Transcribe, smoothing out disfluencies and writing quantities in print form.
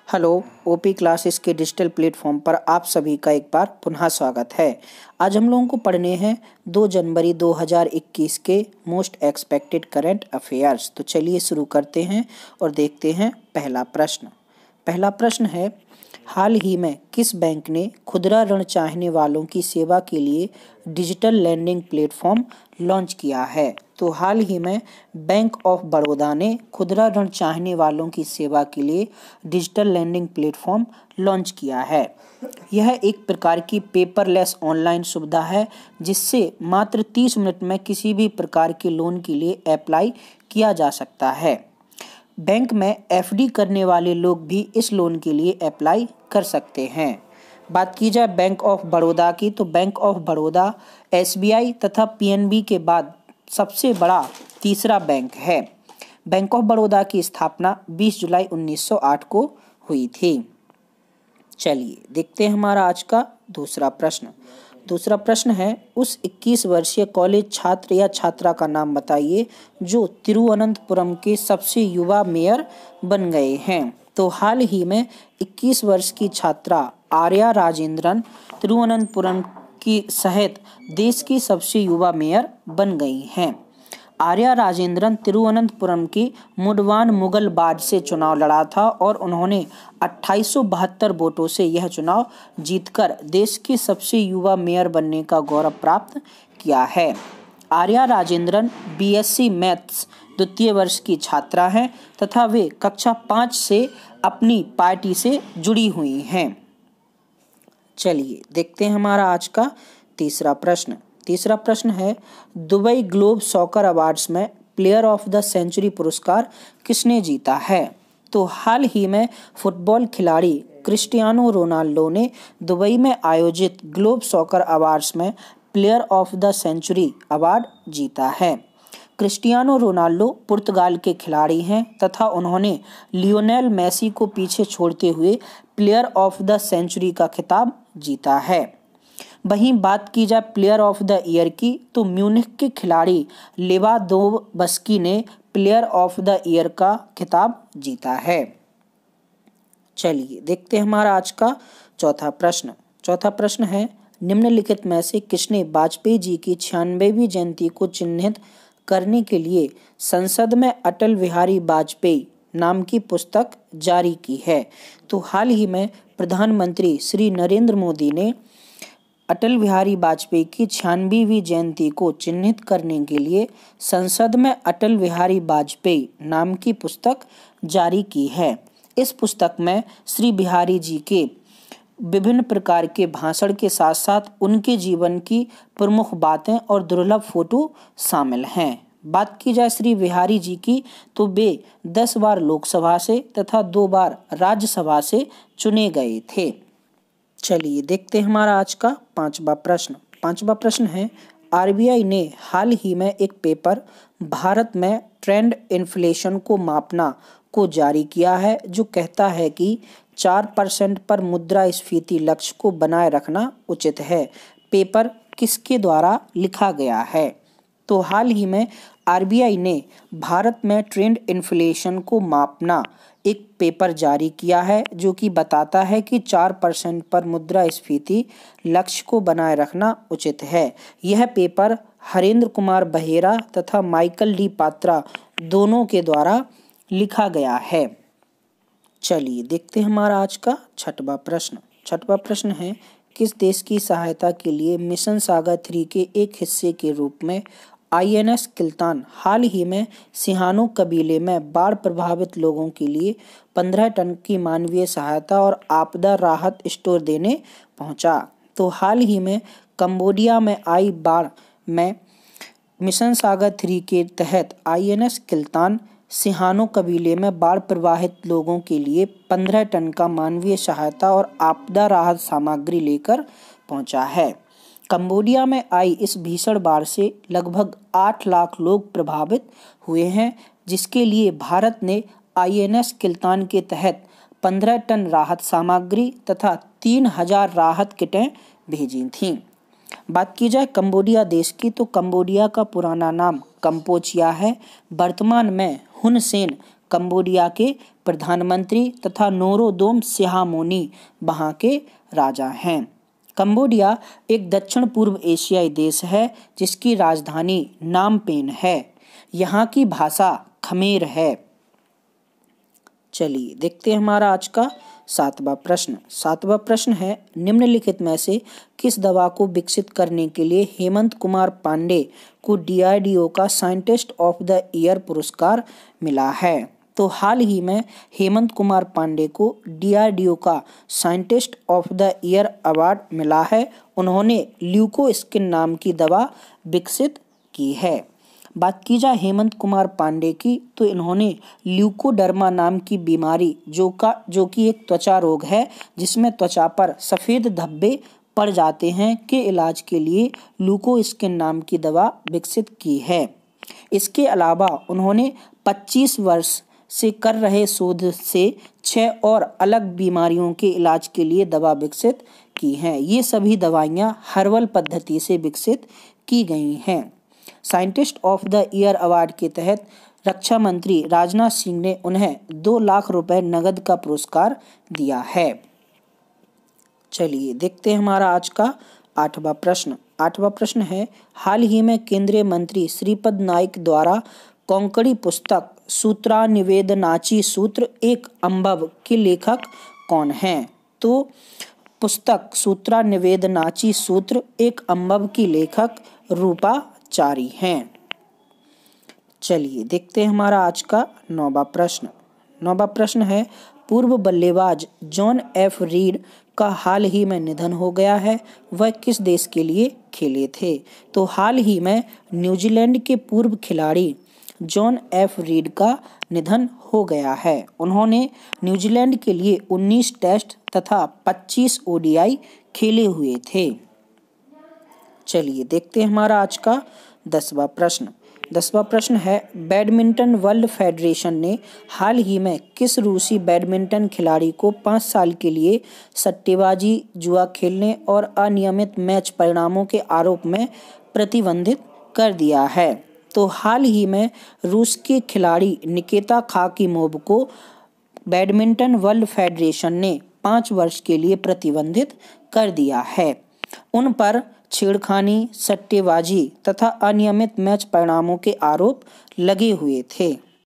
Hello. OP classes के digital platform पर आप सभी का एक बार पुनः स्वागत है। आज हम लोगों को पढ़ने हैं 2 जनवरी 2021 के मोस्ट एक्सपेक्टेड करंट अफेयर्स। तो चलिए शुरू करते हैं और देखते हैं पहला प्रश्न है, हाल ही में किस बैंक ने खुदरा ऋण चाहने वालों की सेवा के लिए डिजिटल लेंडिंग प्लेटफॉर्म लॉन्च किया है? तो हाल ही में बैंक ऑफ बड़ौदा ने खुदरा ऋण चाहने वालों की सेवा के लिए डिजिटल लेंडिंग प्लेटफॉर्म लॉन्च किया है। यह एक प्रकार की पेपरलेस ऑनलाइन सुविधा है जिससे मात्र 30 मिनट में किसी भी प्रकार के लोन के लिए अप्लाई किया जा सकता है। बैंक में एफडी करने वाले लोग भी इस लोन के लिए अप्लाई कर सकते हैं। बात की जाए बैंक ऑफ बड़ौदा की, तो बैंक ऑफ बड़ौदा एसबीआई तथा पीएनबी के बाद सबसे बड़ा तीसरा बैंक है। बैंक ऑफ बड़ौदा की स्थापना 20 जुलाई 1908 को हुई थी। चलिए देखते हैं हमारा आज का दूसरा प्रश्न है, उस 21 वर्षीय कॉलेज छात्र या छात्रा का नाम बताइए जो तिरुवनंतपुरम के सबसे युवा मेयर बन गए हैं। तो हाल ही में 21 वर्ष की छात्रा आर्या राजेंद्रन तिरुवनंतपुरम की सहित देश की सबसे युवा मेयर बन गई हैं। आर्या राजेंद्रन तिरुवनंतपुरम की मुडवान मुगल बाज से चुनाव लड़ा था और उन्होंने 2872 वोटों से यह चुनाव जीतकर देश की सबसे युवा मेयर बनने का गौरव प्राप्त किया है। आर्या राजेंद्रन बीएससी मैथ्स द्वितीय वर्ष की छात्रा हैं तथा वे कक्षा 5 से अपनी पार्टी से जुड़ी हुई हैं। चलिए देखते हैं हमारा आज का तीसरा प्रश्न है, दुबई ग्लोब सॉकर अवार्ड्स में प्लेयर ऑफ द सेंचुरी पुरस्कार किसने जीता है? तो हाल ही में फुटबॉल खिलाड़ी क्रिस्टियानो रोनाल्डो ने दुबई में आयोजित ग्लोब सॉकर अवार्ड्स में player of the century award जीता है। क्रिस्टियानो रोनाल्डो पुर्तगाल के खिलाड़ी हैं तथा उन्होंने लियोनेल मेसी को पीछे छोड़ते हुए प्लेयर ऑफ द सेंचुरी का खिताब जीता है। वहीं बात की जाए प्लेयर ऑफ द ईयर की, तो म्यूनिख के खिलाड़ी लेवांडोव्स्की ने प्लेयर ऑफ द ईयर का खिताब जीता है। चलिए देखते हैं हमारा आज का चौथा प्रश्न है, निम्नलिखित में से किसने वाजपेयी जी की 96वीं जयंती को चिन्हित करने के लिए संसद में अटल बिहारी वाजपेयी नाम की पुस्तक जारी की है? तो हाल ही में प्रधानमंत्री श्री नरेंद्र मोदी ने अटल बिहारी वाजपेयी की 96वीं जयंती को चिन्हित करने के लिए संसद में अटल बिहारी वाजपेयी नाम की पुस्तक जारी की है। इस पुस्तक में श्री बिहारी जी के विभिन्न प्रकार के भाषण के साथ साथ उनके जीवन की प्रमुख बातें और दुर्लभ फोटो शामिल हैं। बात की जाए श्री बिहारी जी की, तो वे 10 बार लोकसभा से तथा 2 बार राज्यसभा से चुने गए थे। चलिए देखते हैं हमारा आज का पांचवा प्रश्न है, आरबीआई ने हाल ही में एक पेपर भारत में ट्रेंड इन्फ्लेशन को मापना को जारी किया है जो कहता है कि 4% पर मुद्रास्फीति लक्ष्य को बनाए रखना उचित है। पेपर किसके द्वारा लिखा गया है? तो हाल ही में आरबीआई ने भारत में ट्रेंड इन्फ्लेशन को मापना एक पेपर जारी किया है जो कि बताता है कि 4% पर मुद्रास्फीति लक्ष्य को बनाए रखना उचित है। यह पेपर हरेंद्र कुमार बहेरा तथा माइकल डी पात्रा दोनों के द्वारा लिखा गया है। चलिए देखते हैं हमारा आज का छठवां प्रश्न है, किस देश की सहायता के लिए मिशन सागर 3 के एक हिस्से के रूप में आईएनएस किल्तान हाल ही में सिहानो कबीले में बाढ़ प्रभावित लोगों के लिए 15 टन की मानवीय सहायता और आपदा राहत स्टोर देने पहुंचा? तो हाल ही में कंबोडिया में आई बाढ़ में मिशन सागर 3 के तहत आईएनएस किल्तान सिहानो कबीले में बाढ़ प्रभावित लोगों के लिए 15 टन का मानवीय सहायता और आपदा राहत सामग्री लेकर पहुंचा है। कंबोडिया में आई इस भीषण बाढ़ से लगभग 8 लाख लोग प्रभावित हुए हैं, जिसके लिए भारत ने आईएनएस किल्तान के तहत 15 टन राहत सामग्री तथा 3000 राहत किटें भेजी थीं। बात की जाए कंबोडिया देश की, तो कंबोडिया का पुराना नाम कंपोचिया है। वर्तमान में हुन सेन कंबोडिया के प्रधानमंत्री तथा नोरोदोम सिहामोनी वहाँ के राजा हैं। कंबोडिया एक दक्षिण पूर्व एशियाई देश है जिसकी राजधानी नामपेन है। यहाँ की भाषा खमेर है। चलिए देखते हैं हमारा आज का सातवां प्रश्न। सातवां प्रश्न है, निम्नलिखित में से किस दवा को विकसित करने के लिए हेमंत कुमार पांडे को DRDO का साइंटिस्ट ऑफ द ईयर पुरस्कार मिला है? तो हाल ही में हेमंत कुमार पांडे को DRDO का scientist of the year award मिला है। उन्होंने ल्यूकोस्किन नाम की दवा विकसित की है। बात की जाए हेमंत कुमार पांडे की, तो इन्होंने ल्यूकोडर्मा नाम की बीमारी जो कि एक त्वचा रोग है जिसमें त्वचा पर सफ़ेद धब्बे पड़ जाते हैं, के इलाज के लिए ल्यूकोस्किन नाम की दवा विकसित की है। इसके अलावा उन्होंने 25 वर्ष से कर रहे शोध से 6 और अलग बीमारियों के इलाज के लिए दवा विकसित की हैं। ये सभी दवाइयाँ हर्बल पद्धति से विकसित की गई हैं। Scientist of the year award के तहत रक्षा मंत्री राजनाथ सिंह ने उन्हें 2 लाख रुपए नगद का पुरस्कार दिया है। चलिए देखते हैं हमारा आज का आठवां प्रश्न। आठवां प्रश्न है, हाल ही में केंद्रीय मंत्री श्रीपद नाइक द्वारा कोंकणी पुस्तक सूत्रानिवेदनाची सूत्र एक अम्बव के लेखक कौन हैं? तो पुस्तक सूत्रानिवेदनाची सूत्र एक अम्बव की लेखक रूपाचारी हैं। चलिए देखते हैं हमारा आज का नौवां प्रश्न। नौवां प्रश्न है, पूर्व बल्लेबाज जॉन एफ रीड का हाल ही में निधन हो गया है। वह किस देश के लिए खेले थे? तो हाल ही में न्यूजीलैंड के पूर्व खिलाड़ी जॉन एफ रीड का निधन हो गया है। उन्होंने न्यूजीलैंड के लिए 19 टेस्ट तथा 25 ODI खेले हुए थे। चलिए देखते हैं हमारा आज का 10वां प्रश्न। 10वां प्रश्न है, बैडमिंटन वर्ल्ड फेडरेशन ने हाल ही में किस रूसी बैडमिंटन खिलाड़ी को 5 साल के लिए सट्टेबाजी, जुआ खेलने और अनियमित मैच परिणामों के आरोप में प्रतिबंधित कर दिया है? तो हाल ही में रूस के खिलाड़ी निकिता खाकीमोव को बैडमिंटन वर्ल्ड फेडरेशन ने 5 वर्ष के लिए प्रतिबंधित कर दिया है। उन पर छेड़खानी, सट्टेबाजी तथा अनियमित मैच परिणामों के आरोप लगे हुए थे।